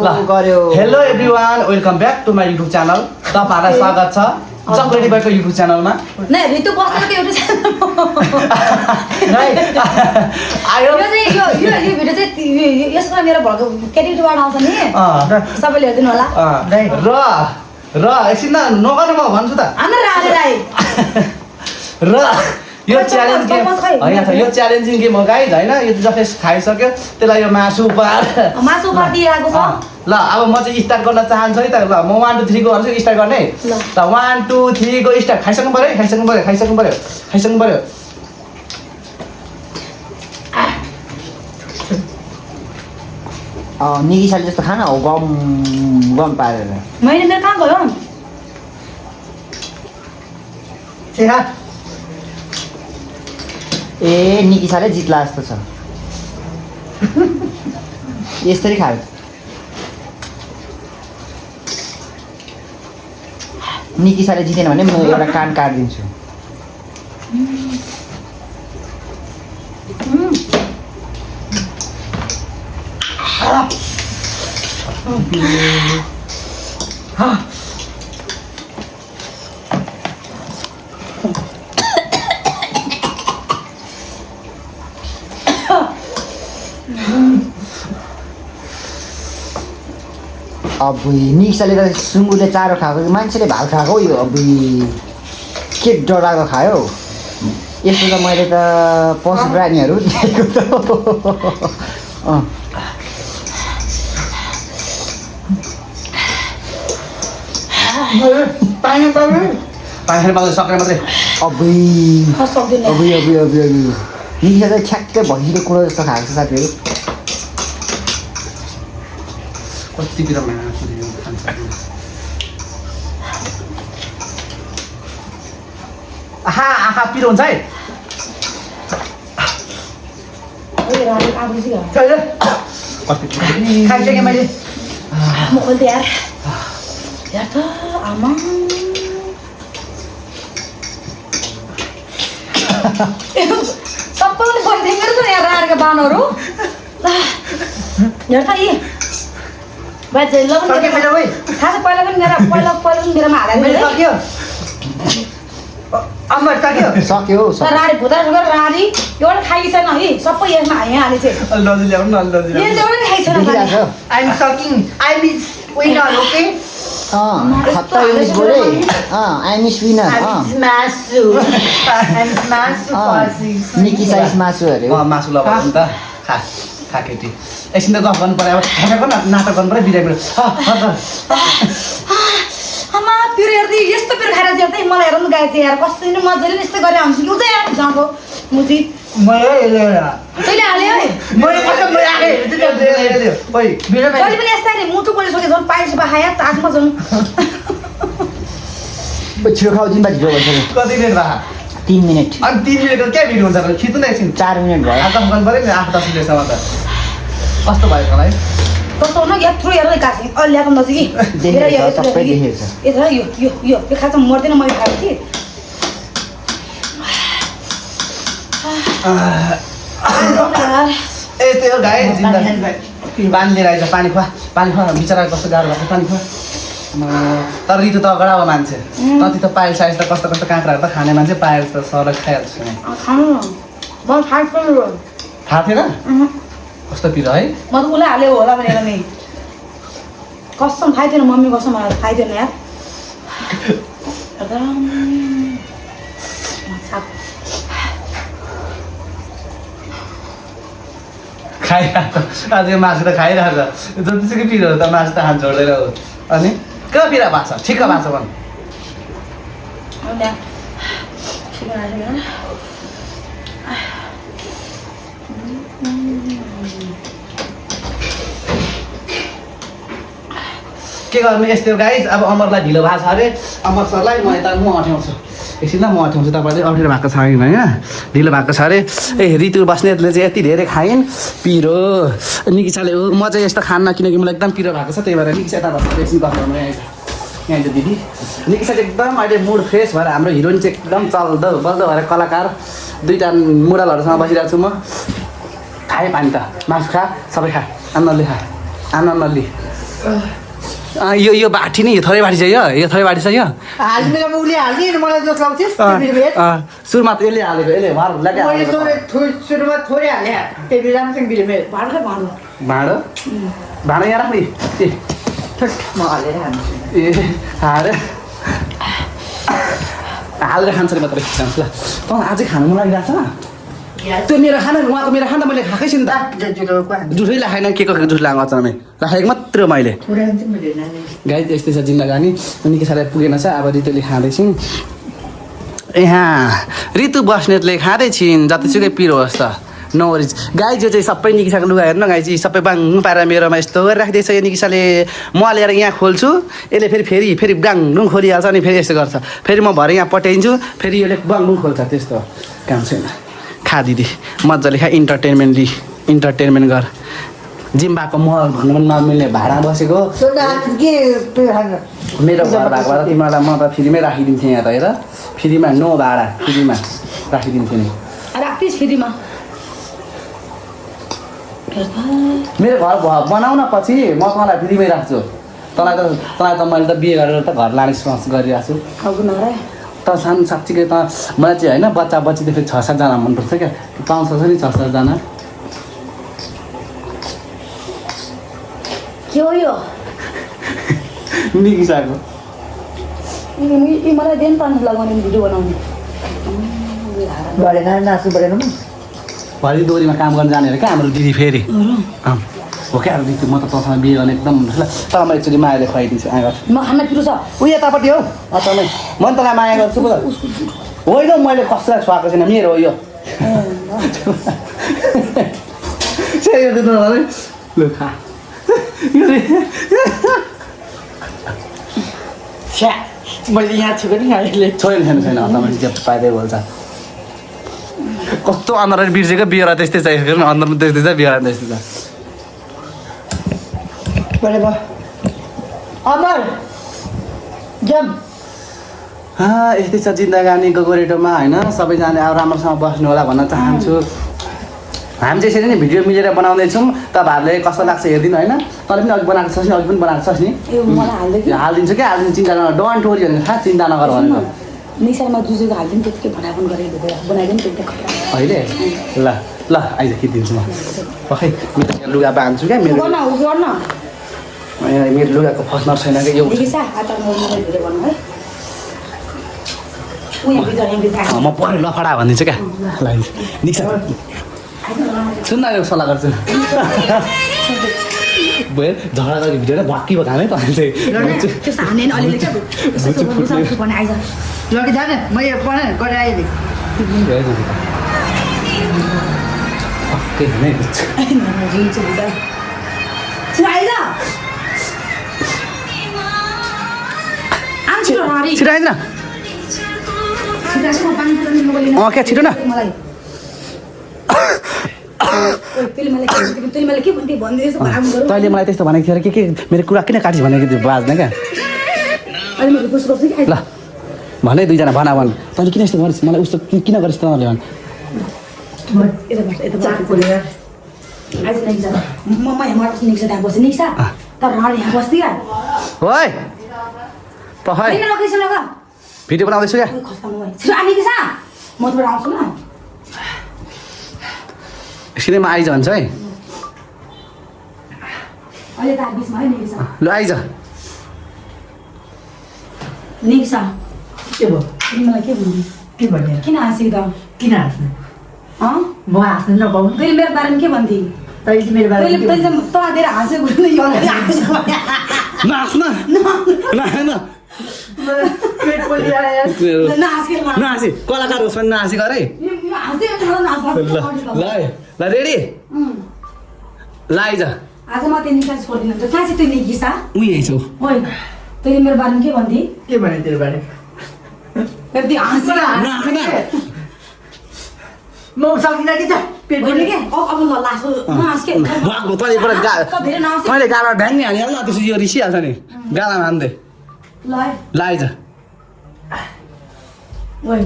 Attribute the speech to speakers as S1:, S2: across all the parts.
S1: गर्यो
S2: hello everyone welcome back to my YouTube channel तपाईँहरूलाई स्वागत छ चक्लेटी बाइको युट्युब च्यानलमा
S3: नै ऋतु बस्नेको एउटा
S2: आयो
S3: यो भिडियो चाहिँ यसमा मेरो भ्लग केटीबाट आउँछ नि सबैले हेरिदिनु होला
S2: र एकछिन नगर्नु म भन्छु त र यो च्यालेन्ज गेम होइन यो च्यालेन्जिङ गेम हो गाइज होइन यो जसले खाइसक्यो त्यसलाई यो मासु
S3: उपहार दिइरहेको छ
S2: ल अब म चाहिँ स्टार्ट गर्न चाहन्छु है त ल म 1 2 3 को भन्छु स्टार्ट गर्ने ल 1 2 3 को स्टार्ट खाइसक्नु पर्यो
S1: निकी साली जस्तो खाना हो गम पारेर
S3: मैले मेरो कहाँ गयो
S1: ए निकी साले जित्ला जस्तो छ यसरी खायो निकी साले जितेन भने म एउटा कान काटिदिन्छु अब निक्साले त सुँगुरले चारो खाएको मान्छेले भात खाएको यो अब के डराएको खायो यस्तो त मैले त पशु प्राणीहरू देखेको त
S2: पानी सक्ने मात्रै
S1: निक्सा चाहिँ ठ्याक्कै भैँसीले कुरो जस्तो खाएको छ साथीहरू
S2: कति पिरो आँखा पिरो हुन्छ है खाइसकेँ मैले
S3: म खोल्दै यार त आमा सबैले बोलिदिएको छ यहाँ राखेको बानहरू हेर त यी बाजे ल पनि खास पहिला पनि मेरो पनि मेरोमा हालेको
S1: सक्यो
S3: रारी भुता रारी एउटा खाइ छैन है सबै यसमा यहाँ हाले चाहिँ
S2: लजी ल्याउनु न लजी
S3: यो एउटा पनि खाइ छैन
S1: निकी साइज मासु अरे
S2: मासु लगाउनु त खा केटी एकछिन त गफ गर्नु पर्यो अब खाएको नाटक गर्नु पर्यो बिरामी
S3: आमा पिरो हेर्दै यस्तो पिरो खाएर चाहिँ मलाई हेर्नु गाए चाहिँ यार कसरी नै मजाले यस्तो गरेर आउँछु कि उतै यार जाँको मुजी तैँले हाल्यो है जहिले पनि यस्तै नि मुटु परिसक्यो झन् पाइस बाखाया चाकमा झन्
S1: छिटो खाऊ जिम्बा छिटो भन्छ
S2: कति मिनट भए
S1: 3 मिनट
S2: अनि 3 मिनटको क्या भिडियो हुन्छ खिच्नु न एकछिन
S1: 4 मिनट भयो
S2: आधा गर्नु पर्यो नि 8-10 मिनटसम्म त कस्तो भएको होला है
S3: कस्तो न यत्रो हेर्दै काट्ने अलि ल्याएको नजिक यो खान्छ मर्दैन मैले खाएको थिएँ
S2: ए त्यो गाई पानी लिएर आइज पानी खुवा बिचरा कस्तो गाह्रो भएको पानी खुवा तर ऋतु त अगाडि अब मान्छे कति त पायल साइज त कस्तो काँक्राहरू त खाने मान्छे पायल त सरक खाइहाल्छु थाहा थिएन कस्तो पिरो है
S3: म त उसलाई हाल्यो होला भनेर नि कसम खाइ थिएन मम्मी कसम खाइ थिएन यार
S2: खाइरहेको आज मासु त खाइरहेको छ जतिसुकै पिरो त मासु त हात छोड्दैन हो अनि कहाँ पिरा भएको छ ठिक्क भएको छ भन् के गर्नु यस्तो गाइज अब अमरलाई ढिलो भएको छ अरे अमर सरलाई म यता म अँठ्याउँछु एकछिन म अँठ्याउँछु तपाईँले अप्ठ्यारो भएको छ होइन ढिलो भएको छ अरे ए ऋतु बस्नेतले चाहिँ यति धेरै खाइन् पिरो निकिसाले म चाहिँ यस्तो खान्न किनकि मलाई एकदम पिरो भएको छ त्यही भएर निकिसा यता बस्छ एकछिन गफ गर्नु यहाँ चाहिँ दिदी निकिसा चाहिँ एकदम अहिले मुड फ्रेस भएर हाम्रो हिरोइन चाहिँ एकदम चल्दो बल्दो भएर कलाकार दुईवटा मोडलहरूसँग बसिरहेको छु म खाएँ पानी त मासु खा सबै खा आनन्दले खा आनन्दले यो बाठी नि यो थोरै बाठी छ यो थोरै बाठी छ यो
S4: हालिमेलामा उसले हाल्ने अनि मलाई जस लाउँथ्यस्
S2: सुरुमा त यसले हालेको यसले
S4: मैले सुरुमा थोरै हालेँ त्यही बेला राम्रोसँग बिरेमेल
S3: भाँडो भाँडो
S2: भाँडो भाँडो यहाँ राख्ने ए
S4: म हालेर खान्छु
S2: ए हालेर खान्छ अरे मात्रै खान्छ ल तँ अझै खानु मन लागिरहेको छ त्यो मेरो खाना उहाँको मेरो खाना मैले खाएकै छु नि त जुठै लाखाएन के को जुठ लाग्नु अचानक राखेको मात्र मैले गाई यस्तै छ जिन्दगानी निकै साह्रै पुगेन छ अब रितुले खाँदैछिन् यहाँ ऋतु बस्नेतले खाँदैछिन् जतिसुकै पिरो होस् त नो वरिज गाई जो चाहिँ सबै निकिसाको लुगा हेर्नु गाई चाहिँ सबै बाङ पारेर मेरोमा यस्तो गरेर राखिदिएछ यो निकिसाले म लिएर यहाँ खोल्छु यसले फेरि बाङडुङ खोलिहाल्छ अनि फेरि यस्तो गर्छ फेरि म भरे यहाँ पठाइदिन्छु फेरि यसले बाङडुङ खोल्छ त्यस्तो काम छैन खा दिदी मजाले खा इन्टरटेनमेन्ट गर जिम्बाको महल भन्नु पनि नमिल्ने भाडा बसेको मेरो घर भएको भएर तिमीहरूलाई म त फ्रीमै राखिदिन्थेँ यहाँ त हेर फ्रीमा नो भाडा फ्रीमा राखिदिन्थेँ नि
S3: राख्थिस् फ्रीमा
S2: मेरो घर बनाऊ न पछि म तँलाई फ्रीमै राख्छु तँलाई त मैले त बिहे गरेर त घर लाने सोच गरिरहेको छु त साँच्चीकै त मलाई चाहिँ होइन बच्चा बच्ची त फेरि 6-7 जना मनपर्छ क्या पाउँछ नि 6-7 जना
S3: के हो यो
S2: निकिसाको
S3: मलाई देन पानी लगाउने भिडियो बनाउने
S4: गरेन नाच्नु परेन
S2: भरि दोहोरीमा काम गर्न जाने अरे क्या हाम्रो दिदी फेरि हो क्या दिदी म त तँसँग बिहे गर्ने एकदम ल तर म एकचोटि मायाले खुवाइदिन्छु आँगर
S3: म खाना पिरो छ
S2: ऊ यतापट्टि हौ अचानक म नि तँलाई माया गर्छु पो होइन मैले कसैलाई खुवाएको छैन मेरो हो यो लु खा
S4: मैले यहाँ छु पनि
S2: छैन अन्त मैले जे पाइदै बोल्छ कस्तो अनुहार बिर्सेको बिहेरा त्यस्तै चाहिएको अनुहारमा त्यस्तै छ बिहेरा त्यस्तै छ
S4: अमर जम
S2: यस्तै छ जिन्दगानीको गोरेटोमा होइन सबैजना अब राम्रोसँग बस्नु होला भन्न चाहन्छु हामी चाहिँ यसरी नै भिडियो मिलेर बनाउँदैछौँ तपाईँहरूले कस्तो लाग्छ हेरिदिनु होइन तँले पनि अघि बनाएको छस् नि अघि पनि बनाएको छस् नि हालिदिन्छु क्या हालिदिनु चिन्ता नगर डोन्ट वरी भनेर थाहा चिन्ता नगर भनेर
S3: मिक्सरमा जुजेको हालिदिनु त्यतिकै भनाभन गरेर बनाइदिनु त्यति
S2: अहिले ल आइज खिचिदिन्छु म खै मेरो लुगा बाँध्छु क्या मेरो लुगाको फस्नर छैन क्या यो म परे लफडा भनिदिन्छु क्या ल निक्सा सुन्न यो सल्लाह गर्छु भयो झगडा गरेको भिडियो भक्की भएको खानै तँले
S4: लगे जाने म यो गरेर आइले
S2: पक्कै खानै छिटो आइज न क्या छिटो न तैँले मलाई त्यस्तो भनेको थियो के मेरो कुरा किन काटिस् भनेको थियो बाज्न क्या ल भने दुईजना भन तैँले किन यस्तो गरिस् मलाई उस्तो किन गरिस् तँले भन भिडियो बनाउँदैछु क्या सिनेमा आइज भन्छ है ल आइज
S3: निक्सा
S4: के भयो
S3: तिमीलाई के भन्नु
S4: के भन्ने
S3: किन हाँसेको त
S4: किन हाँस्नु म हाँस्नु नपाउनु
S3: तैँले मेरो बारेमा के भन्थी
S4: तैँले चाहिँ मेरो बारेमा
S3: तँतिर हाँसेको
S4: पेट पोलिरहेको
S2: नहाँसी कलाकार होस् भने नहाँसी गर है ल रेडी ल आइज
S3: आज म त्यो निकास छोड्दिनँ त कहाँ चाहिँ त्यो निकिसा
S2: उ यही छौ
S3: ओइ तैँले मेरो बारेमा के भन्थी
S4: के भने तेरो बारे म सक्दिनँ कि त पेट
S3: होइन के अब ल लासो नहाँस के
S2: मैले गाला ढ्याङ्गे हालिहाल्नु न त्यसपछि यो रिसिहाल्छ नि गालामा हान्दै
S3: ल
S2: ल आइज
S3: ओइ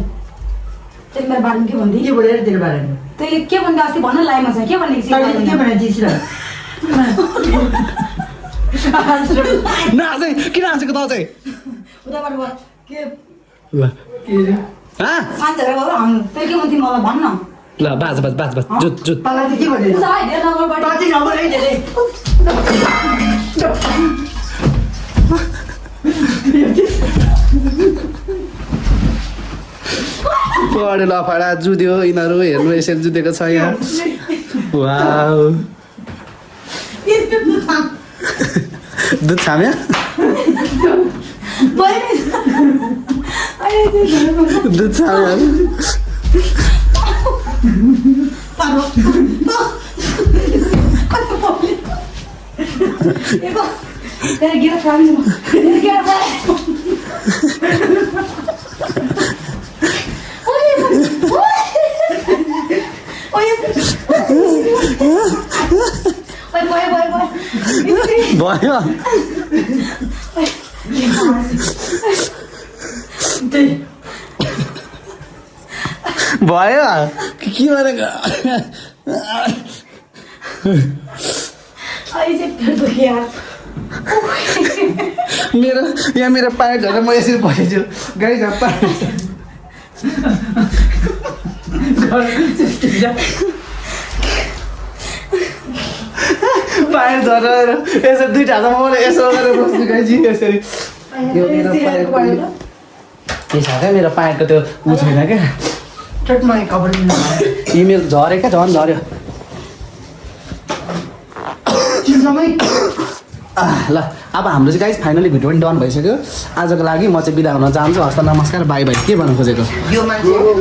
S3: तैँले मेरो बारेमा के भन्थी
S4: के बोलेर तेरो बारेमा
S3: तैँले के भन्दा अस्ति भन्न लाइमा छ के भन्ने
S4: के भने चिज
S2: नहाँसै किन हाँसेको त चाहिँ
S3: उताबाट भयो के
S2: ल हाँ
S3: साँझेर गयो हान्नु त्यही के भन्थ्यो मलाई भन्न
S2: ल बाज जुत जुत
S4: तँलाई चाहिँ के भन्यो
S3: उता है धेरै नम्बर बढी
S4: कति नम्बर है धेरै
S2: पढे लफाडा जुद्यो यिनीहरू हेर्नु यसरी जुधेको छ यहाँ वाउ दुध छाम्यो दुध छाम्यो
S3: There, get a friend. Get a friend.
S2: भयो भयो के भनेको मेरो यहाँ मेरो पाएर झरेर म यसरी बसेछु गाई झन् पाएर झरेर यसो दुईवटा हातमा मैले यसो गरेर बस्छु गाईजी यसरी यो मेरो पाएको के छ क्या मेरो पाएको त्यो उ छैन क्या
S4: चटमा कभर
S2: यी मेरो झऱ्यो क्या झन् झऱ्यो ल अब हाम्रो चाहिँ गाइस फाइनली भिडियो पनि डन भइसक्यो आजको लागि म चाहिँ बिदा हुन चाहन्छु हस्त नमस्कार बाई बाई के भन्नु खोजेको
S4: यो मान्छे